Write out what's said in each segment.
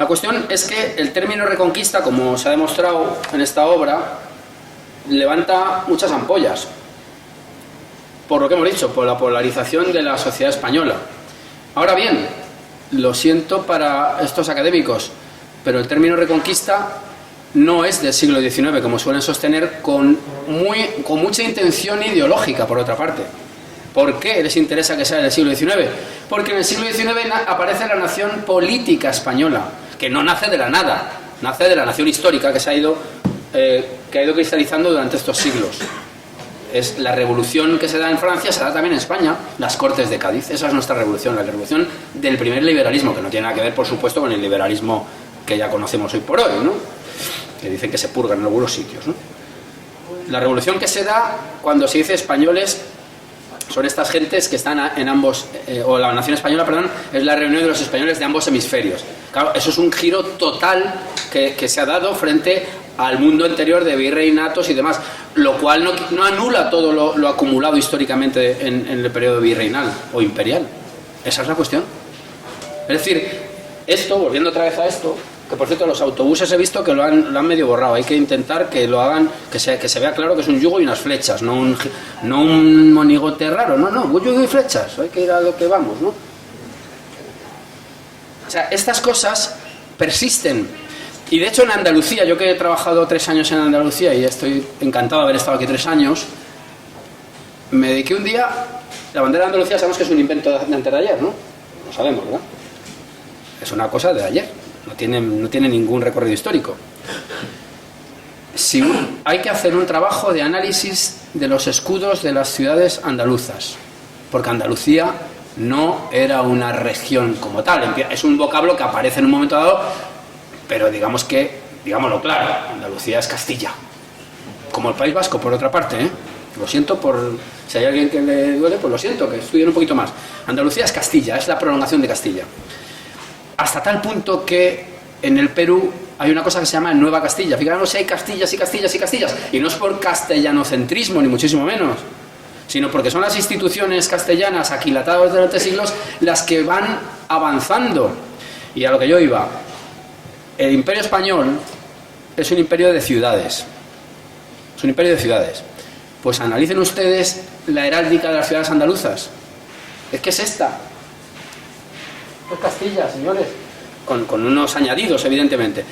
La cuestión es que el término reconquista, como se ha demostrado en esta obra, levanta muchas ampollas, por lo que hemos dicho, por la polarización de la sociedad española. Ahora bien, lo siento para estos académicos, pero el término reconquista no es del siglo XIX, como suelen sostener, con mucha intención ideológica, por otra parte. ¿Por qué les interesa que sea del siglo XIX? Porque en el siglo XIX aparece la nación política española, que no nace de la nada, nace de la nación histórica que ha ido cristalizando durante estos siglos. Es la revolución que se da en Francia, se da también en España, las Cortes de Cádiz. Esa es nuestra revolución, la revolución del primer liberalismo, que no tiene nada que ver, por supuesto, con el liberalismo que ya conocemos hoy por hoy, ¿no? Que dicen que se purgan en algunos sitios, ¿no? La revolución que se da cuando se dice españoles son estas gentes que están en ambos, o la nación española, perdón, es la reunión de los españoles de ambos hemisferios. Claro, eso es un giro total que se ha dado frente al mundo anterior de virreinatos y demás, lo cual no anula todo lo acumulado históricamente en el periodo virreinal o imperial. Esa es la cuestión. Es decir, esto, volviendo otra vez a esto, que por cierto los autobuses he visto que lo han medio borrado, hay que intentar que lo hagan, que se vea claro que es un yugo y unas flechas, no un monigote raro, un yugo y flechas, hay que ir a lo que vamos, ¿no? O sea, estas cosas persisten. Y de hecho en Andalucía, yo que he trabajado 3 años en Andalucía y estoy encantado de haber estado aquí 3 años, me dediqué un día, la bandera de Andalucía sabemos que es un invento de antes de ayer, ¿no? Lo sabemos, ¿verdad? Es una cosa de ayer, no tiene ningún recorrido histórico. Si hay que hacer un trabajo de análisis de los escudos de las ciudades andaluzas, porque Andalucía no era una región como tal, es un vocablo que aparece en un momento dado, pero digámoslo claro, Andalucía es Castilla, como el País Vasco, por otra parte, ¿eh? Lo siento si hay alguien que le duele, pues lo siento, que estudien un poquito más. Andalucía es Castilla, es la prolongación de Castilla. Hasta tal punto que en el Perú hay una cosa que se llama Nueva Castilla. Fijaros si hay Castillas y Castillas y Castillas, y no es por castellanocentrismo, ni muchísimo menos, sino porque son las instituciones castellanas aquilatadas durante siglos las que van avanzando. Y a lo que yo iba, el Imperio Español es un imperio de ciudades. Es un imperio de ciudades. Pues analicen ustedes la heráldica de las ciudades andaluzas. Es que es esta. Es Castilla, señores. Con unos añadidos, evidentemente.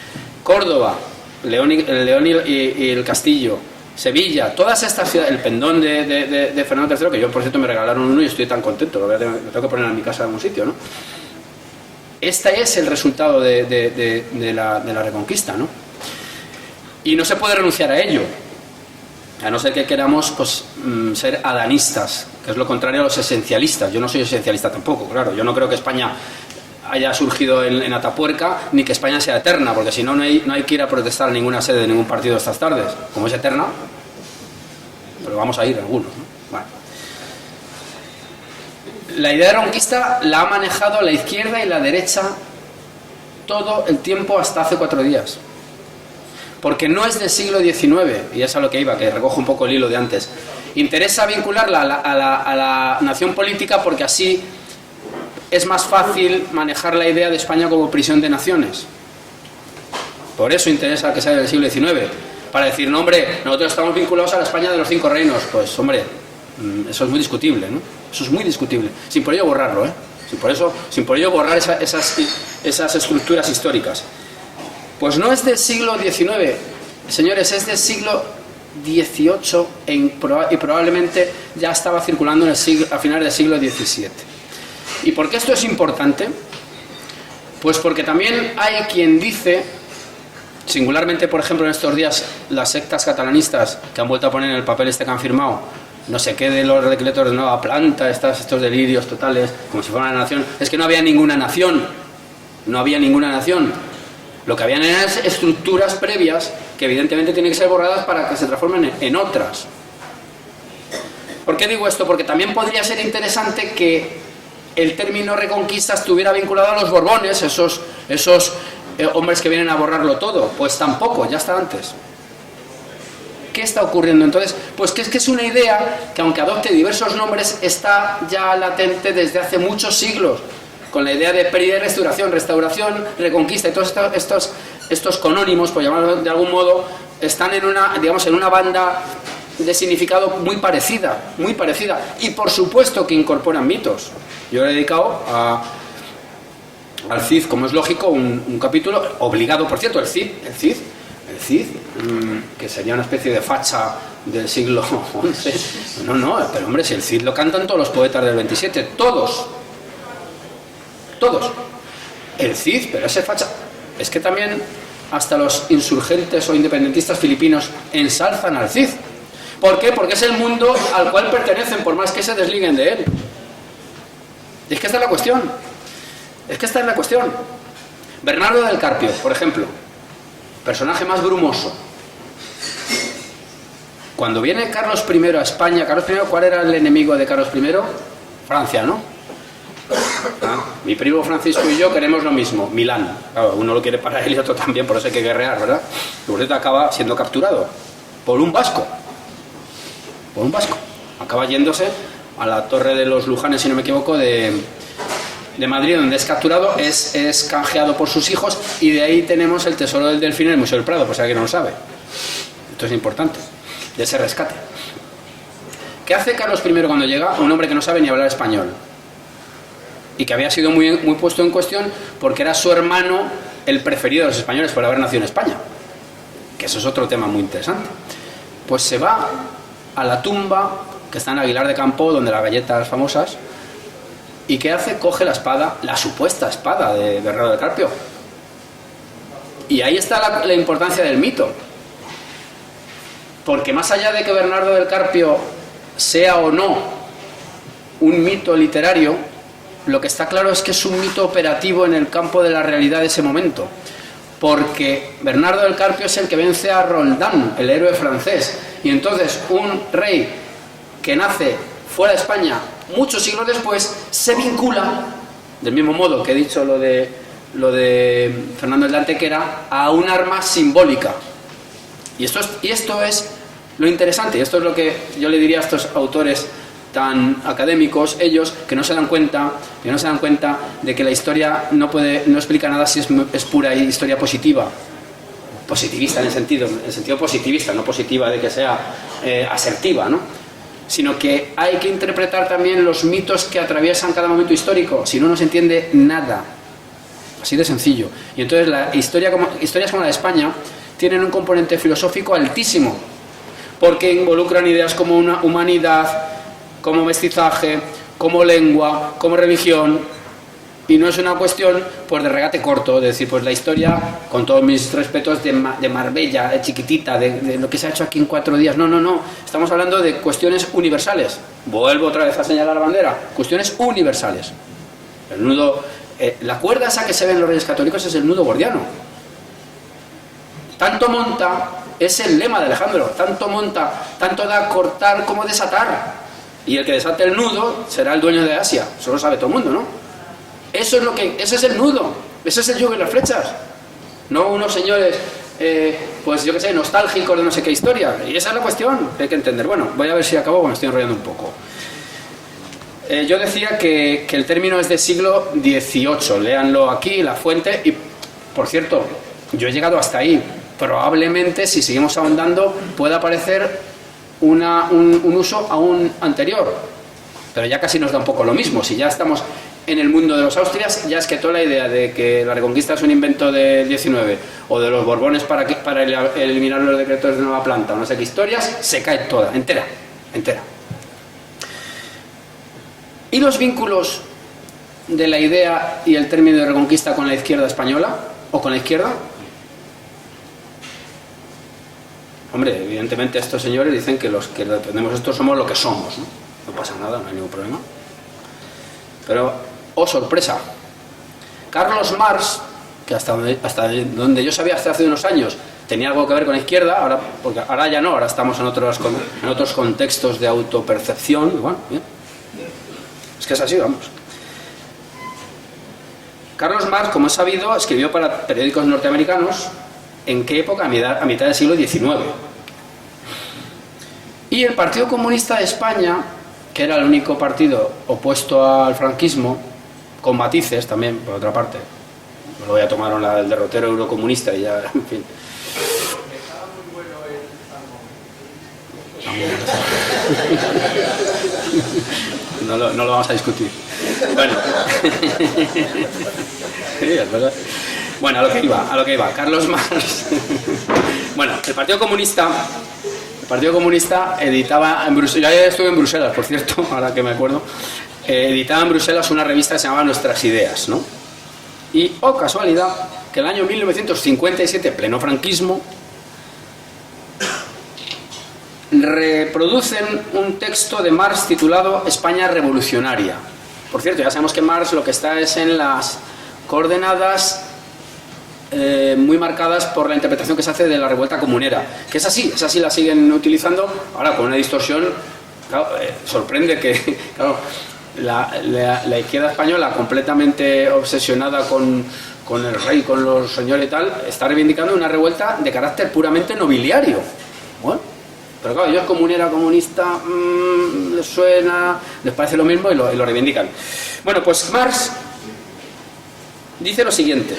Córdoba, León y el Castillo, Sevilla, todas estas ciudades, el pendón de Fernando III, que yo por cierto me regalaron uno y estoy tan contento, lo tengo que poner en mi casa en algún sitio, ¿no? Este es el resultado de la Reconquista, ¿no? Y no se puede renunciar a ello, a no ser que queramos ser adanistas, que es lo contrario a los esencialistas. Yo no soy esencialista tampoco, claro. Yo no creo que España haya surgido en Atapuerca, ni que España sea eterna, porque si no, no hay que ir a protestar a ninguna sede de ningún partido estas tardes. Como es eterna, pero vamos a ir algunos, ¿no? Bueno. La idea de reconquista la ha manejado la izquierda y la derecha todo el tiempo hasta hace 4 días. Porque no es del siglo XIX, y es a lo que iba, que recojo un poco el hilo de antes. Interesa vincularla a la nación política porque así es más fácil manejar la idea de España como prisión de naciones. Por eso interesa que sea del siglo XIX. Para decir, no, hombre, nosotros estamos vinculados a la España de los 5 reinos. Pues, hombre, eso es muy discutible, ¿no? Eso es muy discutible. Sin por ello borrarlo, ¿eh? Sin por ello borrar esas estructuras históricas. Pues no es del siglo XIX, señores, es del siglo XVIII y probablemente ya estaba circulando a finales del siglo XVII. ¿Y por qué esto es importante? Pues porque también hay quien dice, singularmente por ejemplo en estos días, las sectas catalanistas que han vuelto a poner en el papel que han firmado, no sé qué de los decretos de nueva planta, estos delirios totales, como si fuera una nación. Es que no había ninguna nación, Lo que habían eran estructuras previas que evidentemente tienen que ser borradas para que se transformen en otras. ¿Por qué digo esto? Porque también podría ser interesante que el término reconquista estuviera vinculado a los Borbones, esos hombres que vienen a borrarlo todo. Pues tampoco, ya está antes. ¿Qué está ocurriendo entonces? Pues que es una idea que, aunque adopte diversos nombres, está ya latente desde hace muchos siglos, con la idea de pérdida y restauración, reconquista, y todos estos conónimos, por llamarlo de algún modo, están en una banda de significado muy parecida, y por supuesto que incorporan mitos. Yo he dedicado al Cid, como es lógico, un capítulo obligado, por cierto. El Cid, que sería una especie de facha del siglo XI. No, pero hombre, si el Cid lo cantan todos los poetas del 27, todos. El Cid, pero ese facha, es que también hasta los insurgentes o independentistas filipinos ensalzan al Cid. ¿Por qué? Porque es el mundo al cual pertenecen, por más que se desliguen de él. Y es que esta es la cuestión. Bernardo del Carpio, por ejemplo, personaje más brumoso. Cuando viene Carlos I a España, ¿cuál era el enemigo de Carlos I? Francia, ¿no? Mi primo Francisco y yo queremos lo mismo, Milán. Claro, uno lo quiere para él y otro también, por eso hay que guerrear, ¿verdad? Loreto acaba siendo capturado por un vasco. Acaba yéndose a la Torre de los Lujanes, si no me equivoco, de Madrid, donde es capturado, es canjeado por sus hijos, y de ahí tenemos el tesoro del delfín en el Museo del Prado, por si alguien no lo sabe. Esto es importante, de ese rescate. ¿Qué hace Carlos I cuando llega? Un hombre que no sabe ni hablar español, y que había sido muy puesto en cuestión porque era su hermano el preferido de los españoles por haber nacido en España, que eso es otro tema muy interesante. Pues se va a la tumba que está en Aguilar de Campo, donde las galletas famosas, y ¿qué hace? Coge la espada, la supuesta espada de Bernardo del Carpio, y ahí está la importancia del mito, porque más allá de que Bernardo del Carpio sea o no un mito literario, lo que está claro es que es un mito operativo en el campo de la realidad de ese momento, porque Bernardo del Carpio es el que vence a Roldán, el héroe francés, y entonces un rey que nace fuera de España muchos siglos después se vincula, del mismo modo que he dicho lo de Fernando el de Antequera, a un arma simbólica. Y esto es lo interesante, y esto es lo que yo le diría a estos autores tan académicos, ellos que no se dan cuenta de que la historia no explica nada si es pura historia positivista en el sentido positivista, no positiva de que sea asertiva, ¿no? Sino que hay que interpretar también los mitos que atraviesan cada momento histórico, si no se entiende nada, así de sencillo. Y entonces historias como la de España tienen un componente filosófico altísimo, porque involucran ideas como una humanidad, como mestizaje, como lengua, como religión, y no es una cuestión pues de regate corto, de decir, pues la historia, con todos mis respetos, de Marbella, chiquitita, de lo que se ha hecho aquí en 4 días. No, estamos hablando de cuestiones universales. Vuelvo otra vez a señalar la bandera, cuestiones universales. El nudo, la cuerda esa que se ve en los Reyes Católicos es el nudo gordiano. Tanto monta, es el lema de Alejandro, tanto monta, tanto da cortar como desatar. Y el que desate el nudo será el dueño de Asia. Eso lo sabe todo el mundo, ¿no? Ese es el nudo, ese es el yugo y las flechas. No unos señores, pues yo qué sé, nostálgicos de no sé qué historia. Y esa es la cuestión que hay que entender. Bueno, voy a ver si acabo, porque me estoy enrollando un poco. Yo decía que el término es del siglo XVIII. Léanlo aquí, la fuente. Y, por cierto, yo he llegado hasta ahí. Probablemente, si seguimos ahondando, pueda aparecer un uso aún anterior, pero ya casi nos da un poco lo mismo. Si ya estamos en el mundo de los Austrias, ya es que toda la idea de que la Reconquista es un invento del 19 o de los Borbones para eliminar los decretos de nueva planta o no sé qué historias, se cae toda, entera. ¿Y los vínculos de la idea y el término de Reconquista con la izquierda española o con la izquierda? Hombre, evidentemente estos señores dicen que los que defendemos esto somos lo que somos, ¿no? No pasa nada, no hay ningún problema. Pero, oh sorpresa, Carlos Marx, que hasta donde yo sabía hasta hace unos años tenía algo que ver con la izquierda, porque ahora ya no, ahora estamos en otros contextos de autopercepción, y bueno, bien. Es que es así, vamos. Carlos Marx, como es sabido, escribió para periódicos norteamericanos. ¿En qué época? A mitad del siglo XIX. Y el Partido Comunista de España, que era el único partido opuesto al franquismo, con matices también, por otra parte. Luego ya tomaron la del derrotero eurocomunista y ya, en fin. No lo vamos a discutir. Bueno. Sí, es verdad. Bueno, a lo que iba. Carlos Marx. Bueno, el Partido Comunista editaba en Bruselas, ya estuve en Bruselas, por cierto, ahora que me acuerdo, editaba en Bruselas una revista que se llamaba Nuestras Ideas, ¿no? Y, oh casualidad, que el año 1957, pleno franquismo, reproducen un texto de Marx titulado España revolucionaria. Por cierto, ya sabemos que Marx lo que está es en las coordenadas muy marcadas por la interpretación que se hace de la revuelta comunera, que esa sí la siguen utilizando, ahora con una distorsión. Claro, sorprende que claro, la izquierda española, completamente obsesionada con el rey, con los señores y tal, está reivindicando una revuelta de carácter puramente nobiliario. Bueno, pero claro, ellos comunera, comunista, les suena, les parece lo mismo y lo reivindican. Bueno, pues Marx dice lo siguiente.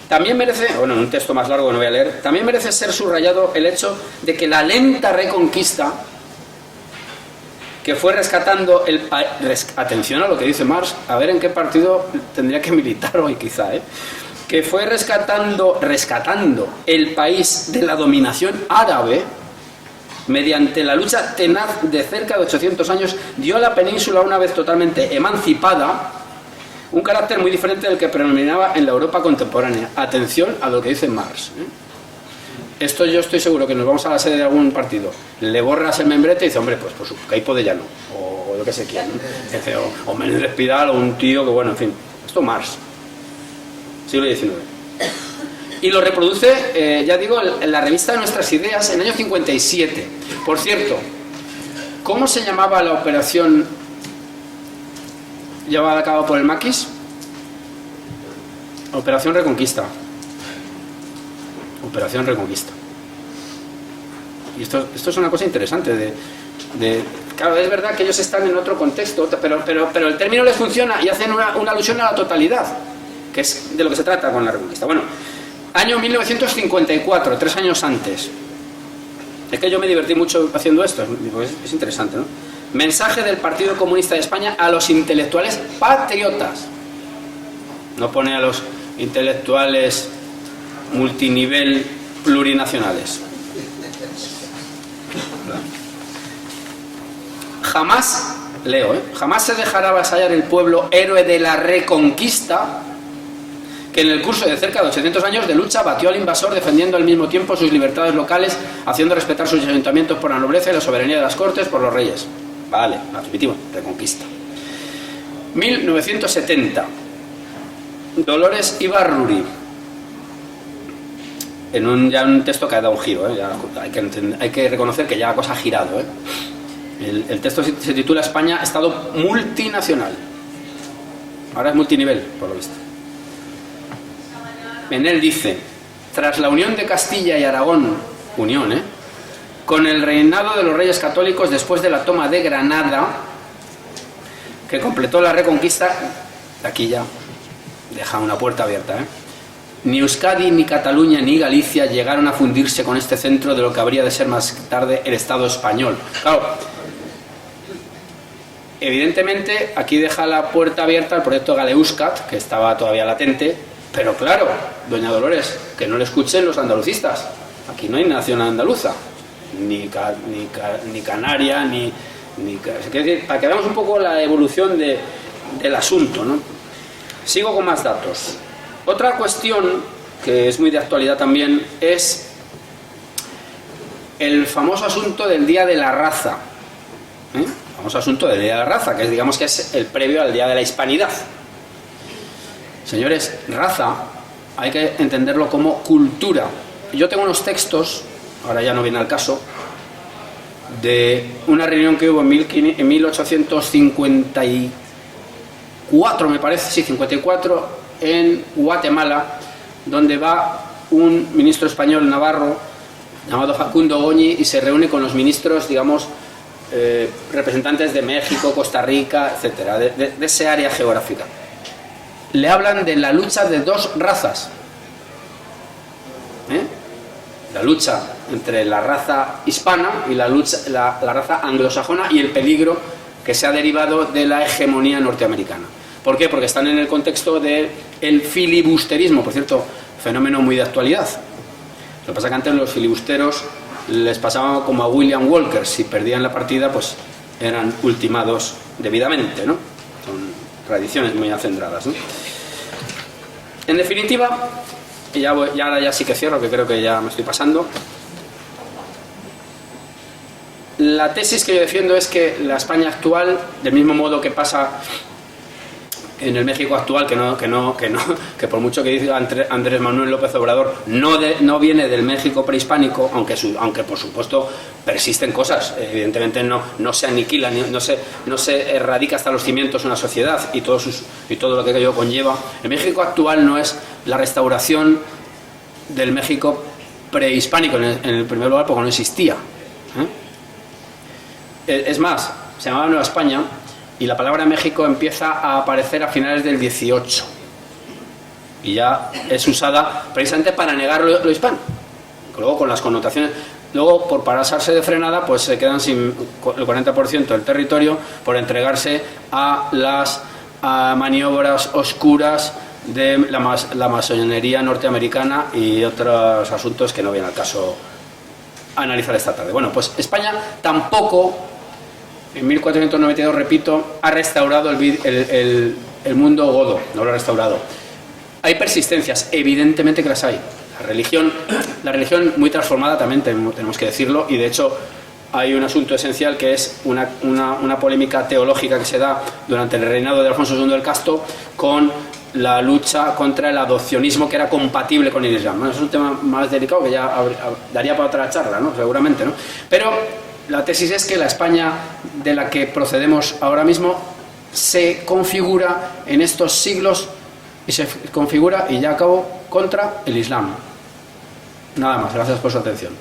También merece, bueno, en un texto más largo que no voy a leer, también merece ser subrayado el hecho de que la lenta reconquista que fue rescatando el país, atención a lo que dice Marx, a ver en qué partido tendría que militar hoy quizá, que fue rescatando el país de la dominación árabe mediante la lucha tenaz de cerca de 800 años, dio a la península, una vez totalmente emancipada, un carácter muy diferente del que predominaba en la Europa contemporánea. Atención a lo que dice Marx. Esto yo estoy seguro que nos vamos a la sede de algún partido, le borras el membrete y dice, hombre, pues por su Caipo de Llano, o lo que sé quién, ¿no? O Menéndez Pidal, o un tío que, bueno, en fin. Esto Marx, siglo XIX. Y lo reproduce, ya digo, en la revista de Nuestras Ideas, en el año 57. Por cierto, ¿cómo se llamaba la operación llevada a cabo por el Maquis? Operación Reconquista. Operación Reconquista. Y esto es una cosa interesante claro, es verdad que ellos están en otro contexto, pero el término les funciona y hacen una alusión a la totalidad, que es de lo que se trata con la Reconquista. Bueno, año 1954, 3 años antes. Es que yo me divertí mucho haciendo esto, es interesante, ¿no? Mensaje del Partido Comunista de España a los intelectuales patriotas. No pone a los intelectuales multinivel plurinacionales. Jamás, leo, jamás se dejará avasallar el pueblo héroe de la Reconquista, que en el curso de cerca de 800 años de lucha batió al invasor defendiendo al mismo tiempo sus libertades locales, haciendo respetar sus ayuntamientos por la nobleza y la soberanía de las cortes por los reyes. Vale, admitimos, Reconquista. 1970. Dolores Ibarruri. En ya un texto que ha dado un giro, ya hay que reconocer que ya la cosa ha girado. El texto se titula España, Estado multinacional. Ahora es multinivel, por lo visto. En él dice, tras la unión de Castilla y Aragón, con el reinado de los reyes católicos después de la toma de Granada, que completó la Reconquista, aquí ya deja una puerta abierta, ni Euskadi, ni Cataluña, ni Galicia llegaron a fundirse con este centro de lo que habría de ser más tarde el Estado español. Claro, evidentemente aquí deja la puerta abierta al proyecto Galeuscat, que estaba todavía latente, pero claro, doña Dolores, que no le escuchen los andalucistas. Aquí no hay nación andaluza, ni canaria, ni para que veamos un poco la evolución del asunto, ¿no? Sigo con más datos. Otra cuestión que es muy de actualidad también es el famoso asunto del Día de la Raza. El famoso asunto del Día de la Raza, que digamos que es el previo al Día de la Hispanidad. Señores, raza hay que entenderlo como cultura. Yo tengo unos textos, ahora ya no viene al caso, de una reunión que hubo en 1854, me parece, sí, 54, en Guatemala, donde va un ministro español navarro llamado Facundo Goñi y se reúne con los ministros, digamos, representantes de México, Costa Rica, etcétera, de ese área geográfica. le hablan de la lucha de dos razas. La lucha entre la raza hispana y la raza anglosajona, y el peligro que se ha derivado de la hegemonía norteamericana. ¿Por qué? Porque están en el contexto del filibusterismo, por cierto, fenómeno muy de actualidad. Lo que pasa es que antes los filibusteros les pasaba como a William Walker: si perdían la partida, pues eran ultimados debidamente, ¿no? Son tradiciones muy acendradas, ¿no? En definitiva, y ahora ya sí que cierro, que creo que ya me estoy pasando. La tesis que yo defiendo es que la España actual, del mismo modo que pasa en el México actual, que por mucho que diga Andrés Manuel López Obrador, no viene del México prehispánico, aunque por supuesto persisten cosas, evidentemente no se aniquila, no se erradica hasta los cimientos una sociedad y todo lo que ello conlleva. El México actual no es la restauración del México prehispánico, en el primer lugar porque no existía, Es más, se llamaba Nueva España, y la palabra México empieza a aparecer a finales del 18 y ya es usada precisamente para negar lo hispano. Luego, con las connotaciones, luego por pasarse de frenada, pues se quedan sin el 40% del territorio por entregarse a las maniobras oscuras de la masonería norteamericana y otros asuntos que no viene al caso analizar esta tarde. Bueno, pues España tampoco, en 1492, repito, ha restaurado el mundo godo, no lo ha restaurado. Hay persistencias, evidentemente que las hay. La religión muy transformada también, tenemos que decirlo, y de hecho hay un asunto esencial que es una polémica teológica que se da durante el reinado de Alfonso II el Casto con la lucha contra el adopcionismo, que era compatible con el Islam. Bueno, es un tema más delicado que ya daría para otra charla, ¿no? Seguramente, ¿no? Pero la tesis es que la España de la que procedemos ahora mismo se configura en estos siglos, y se configura, y ya acabo, contra el Islam. Nada más, gracias por su atención.